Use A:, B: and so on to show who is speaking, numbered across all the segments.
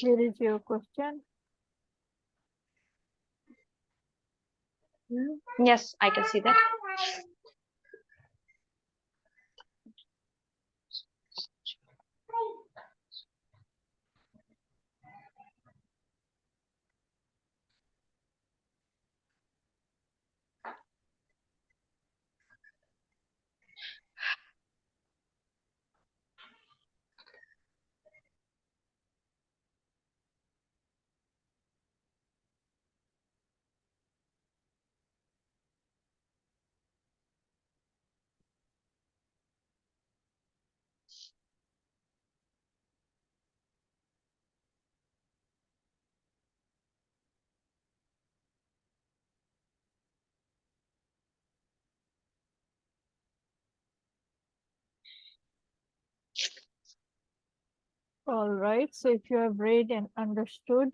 A: Where is your question?
B: Yes, I can see that.
A: All right. So if you have read and understood,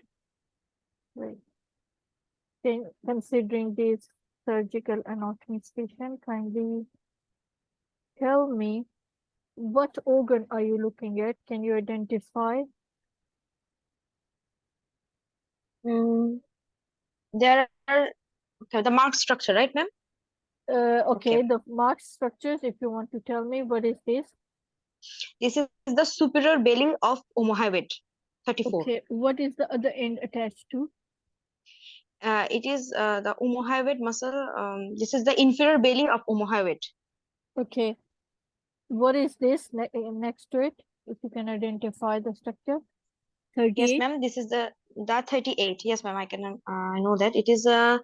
A: right, then considering this surgical anatomy station, kindly tell me what organ are you looking at? Can you identify?
B: There are okay, the mark structure, right, ma'am?
A: Okay,
B: Okay.
A: the mark structures, if you want to tell me, what is this?
B: This is the superior belly of omohyoid 34.
A: Okay, what is the other end attached to?
B: It is the omohyoid muscle. This is the inferior belly of omohyoid.
A: Okay, what is this next to it? If you can identify the structure.
B: Yes,
A: 38,
B: ma'am. This is the 38. Yes, ma'am. I can. I know that it is a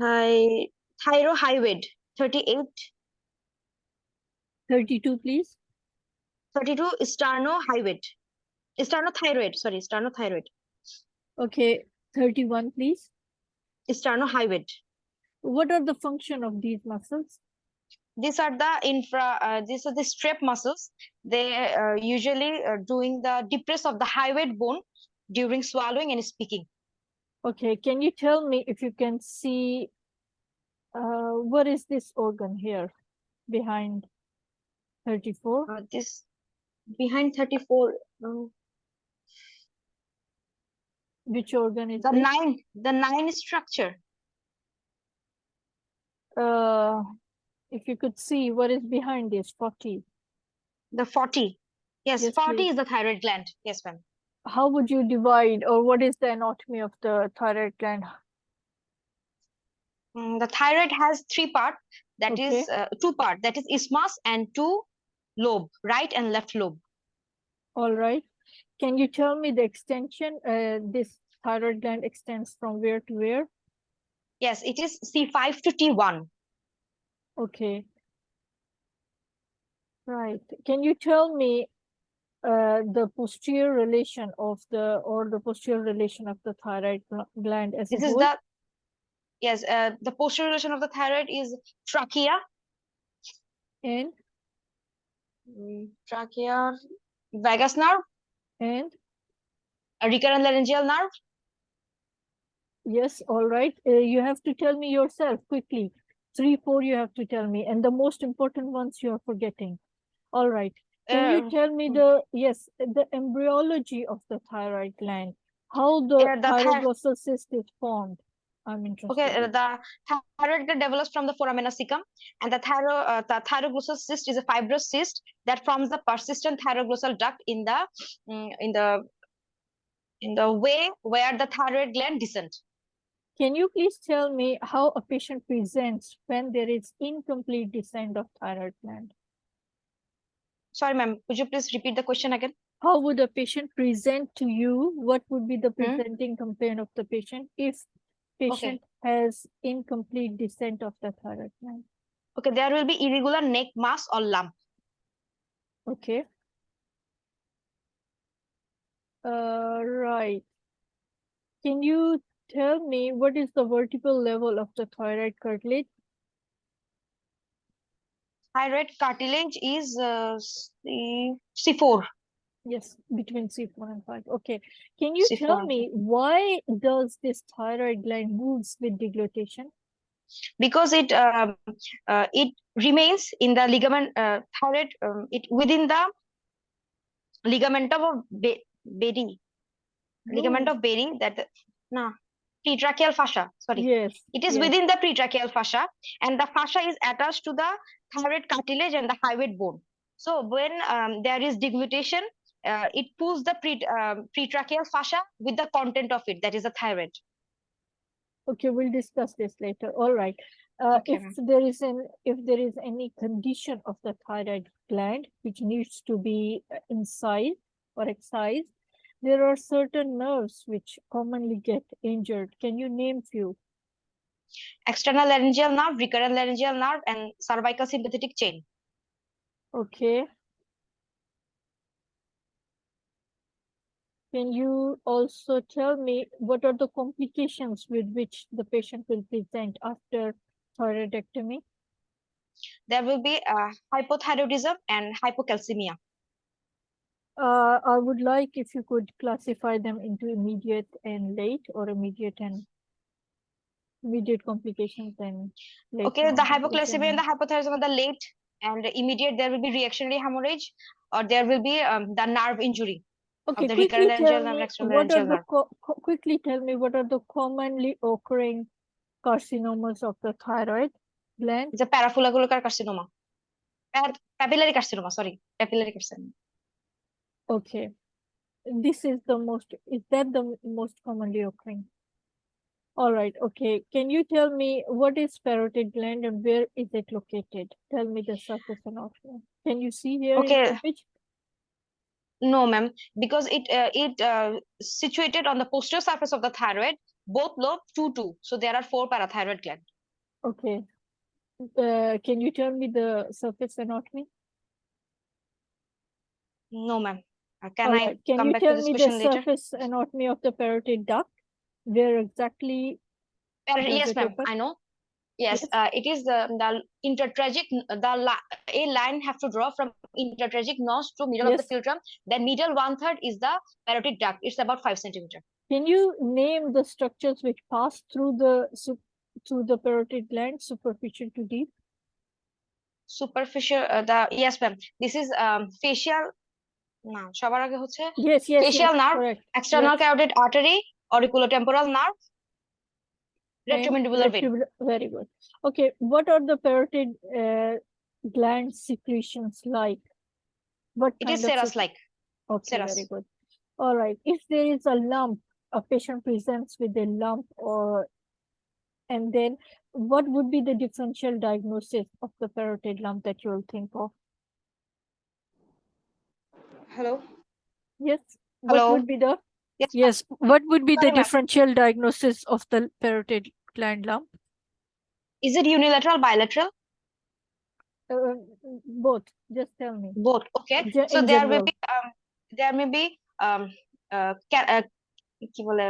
B: thyrohyoid 38.
A: 32, please.
B: 32 sternocleidomastoid. Sternothyroid. Sorry, sternothyroid.
A: Okay, 31, please.
B: Sternocleidomastoid.
A: What are the function of these muscles?
B: These are the these are the strap muscles. They usually doing the depress of the hyoid bone during swallowing and speaking.
A: Okay, can you tell me if you can see what is this organ here behind 34?
B: This behind 34,
A: Which organ is
B: the
A: this?
B: nine structure.
A: Uh, if you could see what is behind this 40.
B: The 40. Yes,
A: Yes,
B: 40
A: please.
B: is the thyroid gland. Yes, ma'am.
A: How would you divide, or what is the anatomy of the thyroid gland?
B: The thyroid has three parts. That
A: Okay.
B: is two part. That is isthmus and two lobe, right and left lobe.
A: All right. Can you tell me the extension? This thyroid gland extends from where to where?
B: Yes, it is C5 to T1.
A: Okay. Right. Can you tell me the posterior relation of the posterior relation of the thyroid gland as a
B: This is
A: whole?
B: the yes. The posterior relation of the thyroid is trachea.
A: And
B: Trachea, vagus nerve,
A: and
B: a recurrent laryngeal nerve.
A: yes, all right. You have to tell me yourself quickly. 3, 4 you have to tell me, and the most important ones you are forgetting. All right. Can you tell me the embryology of the thyroid gland? How the thyroglossal cyst is formed? I'm interested.
B: Okay, the thyroid gland develops from the foramina cecum, and the thyroglossal cyst is a fibrous cyst that forms the persistent thyroglossal duct in the way where the thyroid gland descends.
A: Can you please tell me how a patient presents when there is incomplete descent of thyroid gland?
B: Sorry, ma'am. Could you please repeat the question again?
A: How would a patient present to you? What would be the presenting complaint of the patient if patient has incomplete descent of the thyroid gland?
B: Okay, there will be irregular neck mass or lump.
A: Okay. Right. Can you tell me what is the vertebral level of the thyroid cartilage?
B: Thyroid cartilage is C4.
A: Yes, between C4 and 5. Okay. Can you
B: C4.
A: tell me why does this thyroid gland moves with deglutition?
B: Because it remains in the ligament thyroid it within the ligamentum of Bedi. ligament
A: No.
B: of Berry, that no, pretracheal fascia. Sorry,
A: Yes.
B: it is
A: yes.
B: within the pretracheal fascia, and the fascia is attached to the thyroid cartilage and the hyoid bone. So when there is deglutition, it pulls the pretracheal fascia with the content of it, that is the thyroid.
A: Okay, we'll discuss this later. All right.
B: Okay,
A: if there is any condition of the thyroid gland which needs to be incised or excised, there are certain nerves which commonly get injured. Can you name few?
B: external laryngeal nerve, recurrent laryngeal nerve, and cervical sympathetic chain.
A: Okay. Can you also tell me what are the complications with which the patient will present after thyroidectomy?
B: There will be hypothyroidism and hypocalcemia.
A: I would like if you could classify them into immediate and late, or immediate complications and late.
B: Okay, the hypoglycemia and the hypothyroidism are the late, and immediate there will be reactionary hemorrhage, or there will be the nerve injury.
A: Okay,
B: The
A: quickly
B: recurrent
A: tell
B: laryngeal nerve,
A: me
B: external
A: what are
B: laryngeal
A: the
B: nerve.
A: quickly tell me what are the commonly occurring carcinomas of the thyroid gland?
B: It's a parafollicular carcinoma. Papillary carcinoma, sorry, papillary carcinoma.
A: Okay, this is the most. Is that the most commonly occurring? All right. Okay. Can you tell me what is parotid gland and where is it located? Tell me the surface and outline. Can you see here in the
B: Okay,
A: image?
B: no, ma'am, because it situated on the posterior surface of the thyroid, both lobe 2-2. So there are 4 parathyroid glands.
A: Okay. Can you tell me the surface anatomy?
B: No, ma'am. Can
A: All
B: I
A: right. Can
B: come
A: you
B: back to
A: tell
B: this
A: me the
B: question later?
A: surface anatomy of the parotid duct? Where exactly does
B: Yes,
A: it
B: ma'am,
A: open?
B: I know. Yes,
A: Yes.
B: it is the intertragic, a line have to draw from intertragic nose to middle of the
A: Yes.
B: philtrum. Then middle 1/3 is the parotid duct. It's about 5 centimeter.
A: Can you name the structures which pass through the parotid gland, superficial to deep?
B: Superficial, yes, ma'am. This is facial. না সবার আগে হচ্ছে
A: Yes,
B: facial nerve,
A: correct.
B: external
A: Yes.
B: carotid artery, auriculotemporal nerve, retromandibular vein.
A: Very good. Okay, what are the parotid gland secretions like? What
B: It
A: kind
B: is
A: of
B: serous like.
A: Okay,
B: Serous.
A: very good. All right. If there is a lump, a patient presents with a lump, and then what would be the differential diagnosis of the parotid lump that you'll think of?
B: Hello.
A: Yes.
B: Hello.
A: What would be the
B: Yes.
A: What would be the
B: Sorry, ma'am.
A: differential diagnosis of the parotid gland lump?
B: Is it unilateral, bilateral?
A: Both. Just tell me.
B: Both. Okay. So
A: In
B: there will
A: general.
B: be there may be কি বলে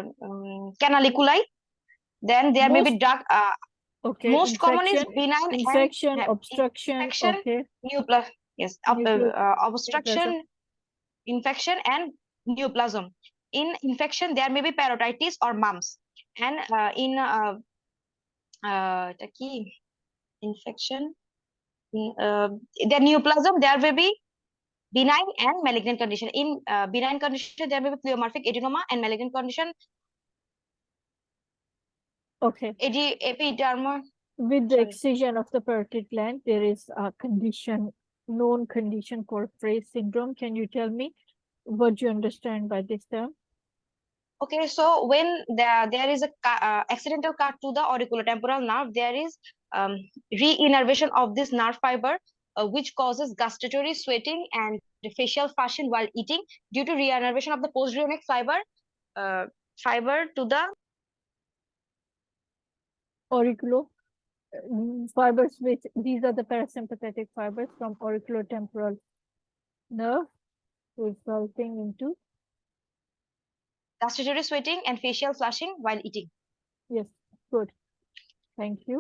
B: canaliculi. Then there may be dark.
A: Okay.
B: Most common is benign
A: infection,
B: and
A: obstruction.
B: infection.
A: Okay.
B: Yes. Obstruction, infection, and neoplasm. In infection, there may be parotitis or mumps, and in infection, the neoplasm, there will be benign and malignant condition. In benign condition, there may be pleomorphic adenoma, and malignant condition,
A: Okay.
B: epidermal.
A: With the excision of the parotid gland, there is a known condition called Frey syndrome. Can you tell me what you understand by this term?
B: Okay, so when there is a accidental cut to the auriculotemporal nerve, there is re-innervation of this nerve fiber, which causes gustatory sweating and facial flushing while eating due to re-innervation of the postdronic fiber to the
A: Auriculo fibers, which these are the parasympathetic fibers from auriculotemporal nerve, resulting into
B: gustatory sweating and facial flushing while eating.
A: Yes, good. Thank you.